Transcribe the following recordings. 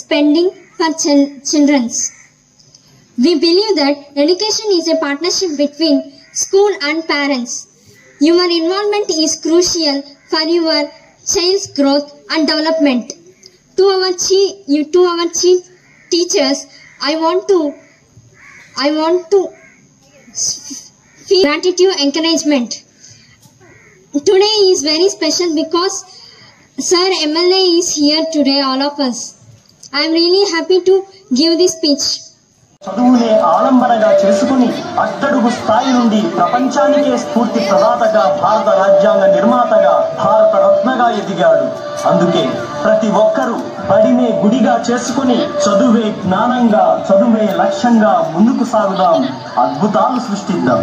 spending for children. We believe that education is a partnership between school and parents. Your involvement is crucial for your child's growth and development. To our chief teachers, I want to feel gratitude encouragement. Today is very special because Sir MLA is here today, all of us. I am really happy to give this speech. చదువునే ఆలంబనగా చేసుకుని అట్టడుగు స్థాయి నుండి ప్రపంచానికే స్ఫూర్తి ప్రదాతగా భారత రాజ్యాంగ నిర్మాతగా భారత రత్నగా ఎదిగాడు. అందుకే ప్రతి ఒక్కరూ బడినే గుడిగా చేసుకుని చదువే జ్ఞానంగా, చదువే లక్ష్యంగా ముందుకు సాగుదాం, అద్భుతాలు సృష్టిద్దాం.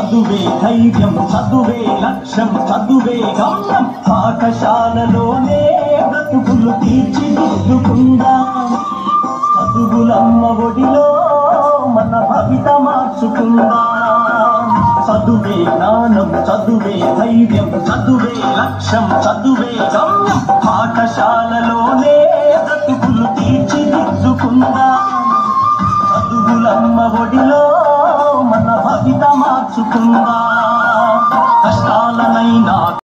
చదువే ధైర్యం, చదువే లక్ష్యం, చదువే గమ్యం. పాఠశాలలోనే బ్రతుకులు తీర్చిదిద్దుకుందాం. చదువులమ్మ ఒడిలో మన భవిత మార్చుకుందాం. చదువే జ్ఞానం, చదువే ధైర్యం, చదువే లక్ష్యం, చదువే గమ్యం. పాఠశాలలోనే బ్రతుకులు తీర్చిదిద్దుకుందాం. చదువులమ్మ ఒడిలో మన భవిత మార్చుకుందాం.